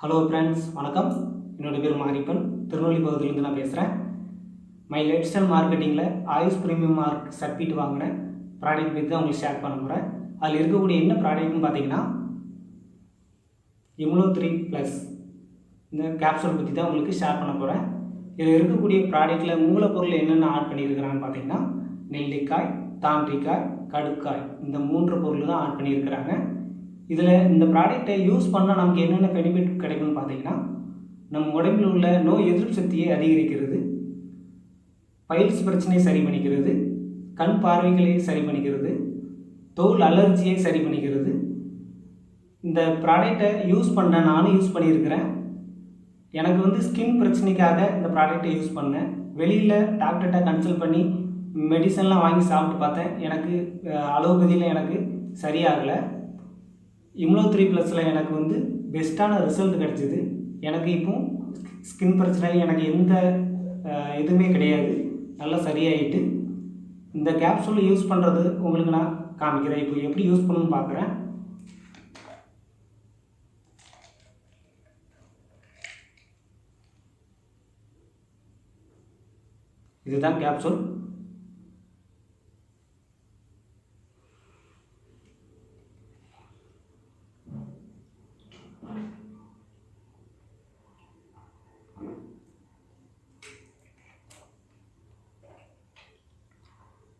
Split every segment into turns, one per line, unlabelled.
Hello friends, வணக்கம். என்னோடய பேர் மாரிப்பன். திருநெல்வேலி பகுதியிலேருந்து நான் பேசுகிறேன். My life style மார்க்கெட்டிங்கில் AYUSH premium mark certificate வாங்கின ப்ராடக்ட் பற்றி தான் உங்களுக்கு ஷேர் பண்ண போகிறேன். அதில் இருக்கக்கூடிய என்ன ப்ராடக்ட்னு பார்த்தீங்கன்னா Immuno3+ இந்த கேப்சூல் பற்றி தான் உங்களுக்கு ஷேர் பண்ண போகிறேன். இதில் இருக்கக்கூடிய ப்ராடக்ட்டில் மூலப்பொருள் என்னென்ன ஆட் பண்ணியிருக்கிறான்னு பார்த்தீங்கன்னா நெல்லிக்காய், தாண்டிக்காய், கடுக்காய், இந்த 3 பொருள் தான் ஆட் பண்ணியிருக்கிறாங்க. இதில் இந்த ப்ராடக்டை யூஸ் பண்ணால் நமக்கு என்னென்ன பெனிஃபிட் கிடைக்கும்னு பார்த்தீங்கன்னா நம் உடம்பில் உள்ள நோய் எதிர்ப்பு சக்தியை அதிகரிக்கிறது, பைல்ஸ் பிரச்சனையை சரி பண்ணிக்கிறது, கண் பார்வைகளை சரி பண்ணிக்கிறது, தோல் அலர்ஜியை சரி பண்ணிக்கிறது. இந்த ப்ராடக்டை நானும் யூஸ் பண்ணியிருக்கிறேன். எனக்கு ஸ்கின் பிரச்சனைக்காக இந்த ப்ராடக்டை யூஸ் பண்ணேன். வெளியில் டாக்டர்கிட்ட கன்சல்ட் பண்ணி மெடிசன்லாம் வாங்கி சாப்பிட்டு பார்த்தேன். எனக்கு அலோபதியில் எனக்கு சரியாகலை. Immuno3+ல எனக்கு பெஸ்ட்டான ரிசல்ட் கிடச்சிது. எனக்கு இப்போ ஸ்கின் பிரச்சனையில் எனக்கு எந்த எதுவுமே கிடையாது, நல்லா சரியாயிட்டு. இந்த கேப்சூல் யூஸ் பண்ணுறது உங்களுக்கு நான் காமிக்கிறேன். இப்போ எப்படி யூஸ் பண்ணணும்னு பார்க்குறேன். இதுதான் கேப்சூல்.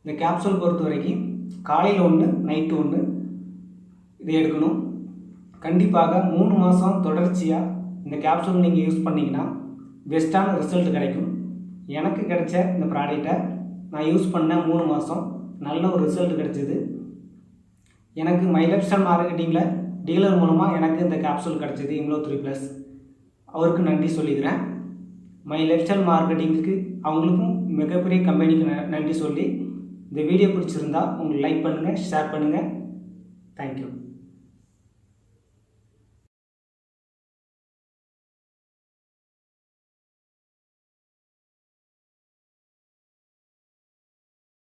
இந்த கேப்சூல் பொறுத்த வரைக்கும் காலையில் 1, நைட்டு 1 இது எடுக்கணும். கண்டிப்பாக 3 மாதம் தொடர்ச்சியாக இந்த கேப்சூல் நீங்கள் யூஸ் பண்ணிங்கன்னா பெஸ்ட்டான ரிசல்ட் கிடைக்கும். எனக்கு கிடைச்ச இந்த ப்ராடக்டை நான் யூஸ் பண்ண 3 மாதம் நல்ல ஒரு ரிசல்ட் கிடைச்சிது. எனக்கு மை லைஃப் ஸ்டைல் மார்க்கெட்டிங்கில் டீலர் மூலமாக எனக்கு இந்த கேப்சூல் கிடச்சிது, Immuno3+. அவருக்கு நன்றி சொல்லிக்கிறேன். மை லைஃப் ஸ்டைல் மார்க்கெட்டிங்குக்கு அவங்களுக்கும் மிகப்பெரிய கம்பெனிக்கு நன்றி சொல்லி, இந்த வீடியோ பிடிச்சிருந்தா உங்களுக்கு லைக் பண்ணுங்கள், ஷேர் பண்ணுங்கள். தேங்க்யூ.